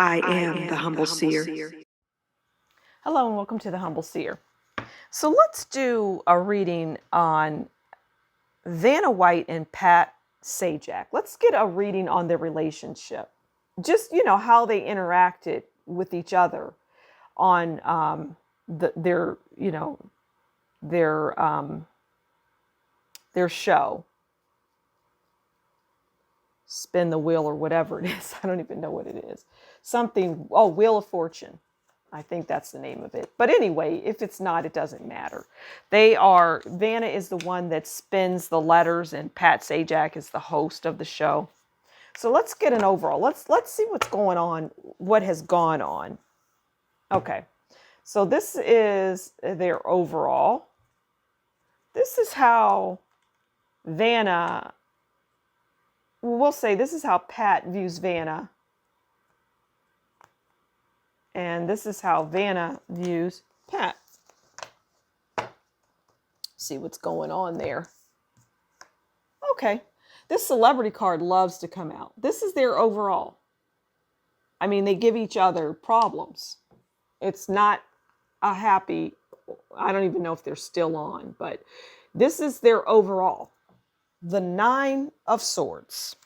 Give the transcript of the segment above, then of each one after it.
I am the Humble Seer. Hello and welcome to the Humble Seer. So let's do a reading on Vanna White and Pat Sajak. Let's get a reading on their relationship. Just, how they interacted with each other on their show. Spin the wheel or whatever it is. I don't even know what it is. Wheel of Fortune. I think that's the name of it. But anyway, if it's not, it doesn't matter. Vanna is the one that spins the letters and Pat Sajak is the host of the show. So let's get an overall. Let's see what's going on, what has gone on. Okay. So this is their overall. This is how Vanna, we'll say this is how Pat views Vanna. And this is how Vanna views Pat. See what's going on there. Okay. This celebrity card loves to come out. This is their overall. I mean, they give each other problems. It's not a happy, I don't even know if they're still on, but this is their overall. The Nine of Swords.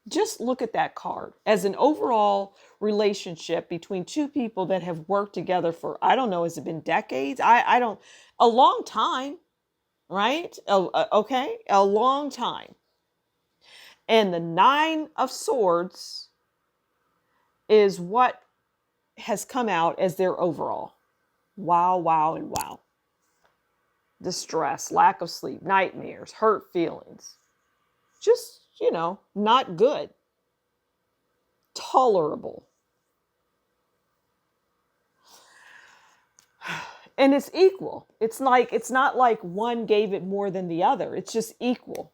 Just look at that card as an overall relationship between two people that have worked together for, I don't know, has it been decades? A long time, right? Okay, a long time. And the Nine of Swords is what has come out as their overall. Wow, wow, and wow. Distress, lack of sleep, nightmares, hurt feelings. Just, not good. Tolerable. And it's equal. It's not like one gave it more than the other. It's just equal.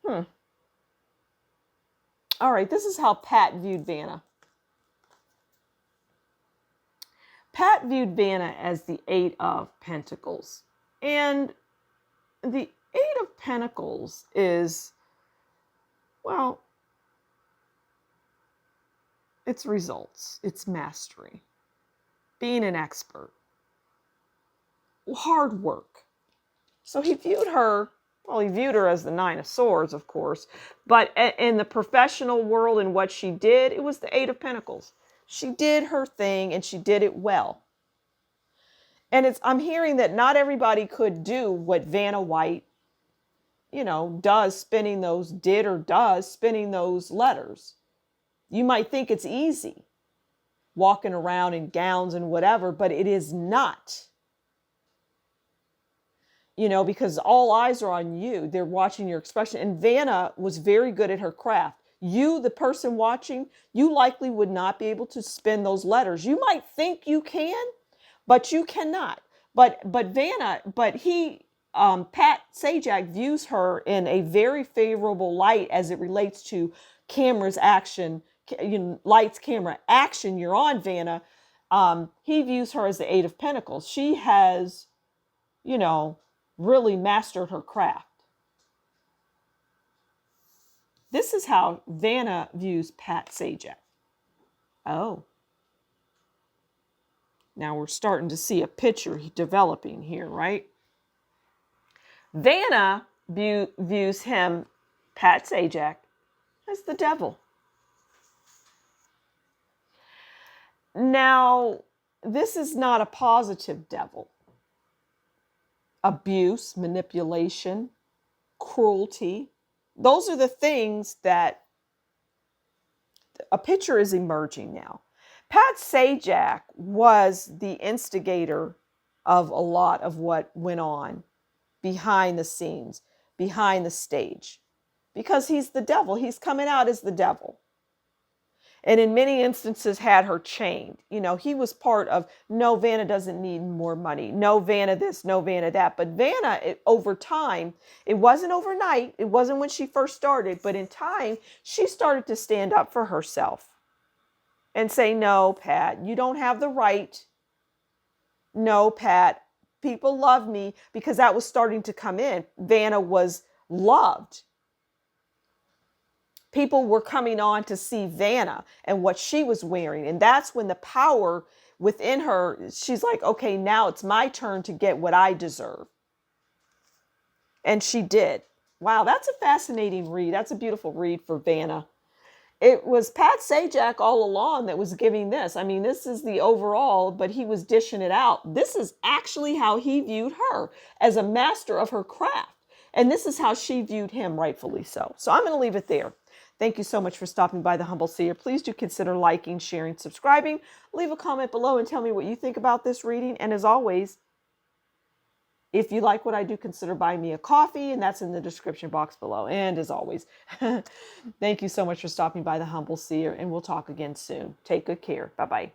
All right, this is how Pat viewed Vanna. Pat viewed Vanna as the Eight of Pentacles. And the Eight of Pentacles is, well, it's results, it's mastery, being an expert, hard work. So he viewed her as the Nine of Swords, of course, but in the professional world and what she did, it was the Eight of Pentacles. She did her thing and she did it well. And I'm hearing that not everybody could do what Vanna White, does spinning those letters. You might think it's easy walking around in gowns and whatever, but it is not. Because all eyes are on you. They're watching your expression. And Vanna was very good at her craft. You, the person watching, you likely would not be able to spin those letters. You might think you can, but you cannot. But Pat Sajak views her in a very favorable light as it relates to camera's action, lights, camera, action. You're on, Vanna. He views her as the Eight of Pentacles. She has, really mastered her craft. This is how Vanna views Pat Sajak. Oh. Now we're starting to see a picture developing here, right? Vanna views him, Pat Sajak, as the devil. Now, this is not a positive devil. Abuse, manipulation, cruelty. Those are the things that a picture is emerging now. Pat Sajak was the instigator of a lot of what went on behind the scenes, behind the stage, because he's the devil. He's coming out as the devil. And in many instances had her chained. He was part of, no, Vanna doesn't need more money. No, Vanna this, no, Vanna that. But Vanna, over time, it wasn't overnight. It wasn't when she first started. But in time, she started to stand up for herself and say, no, Pat, you don't have the right. No, Pat, people love me, because that was starting to come in. Vanna was loved. People were coming on to see Vanna and what she was wearing. And that's when the power within her, she's like, okay, now it's my turn to get what I deserve. And she did. Wow, that's a fascinating read. That's a beautiful read for Vanna. It was Pat Sajak all along that was giving this. I mean, this is the overall, but he was dishing it out. This is actually how he viewed her, as a master of her craft. And this is how she viewed him, rightfully so. So I'm going to leave it there. Thank you so much for stopping by the Humble Seer. Please do consider liking, sharing, subscribing. Leave a comment below and tell me what you think about this reading. And as always, if you like what I do, consider buying me a coffee, and that's in the description box below. And as always, thank you so much for stopping by the Humble Seer, and we'll talk again soon. Take good care. Bye-bye.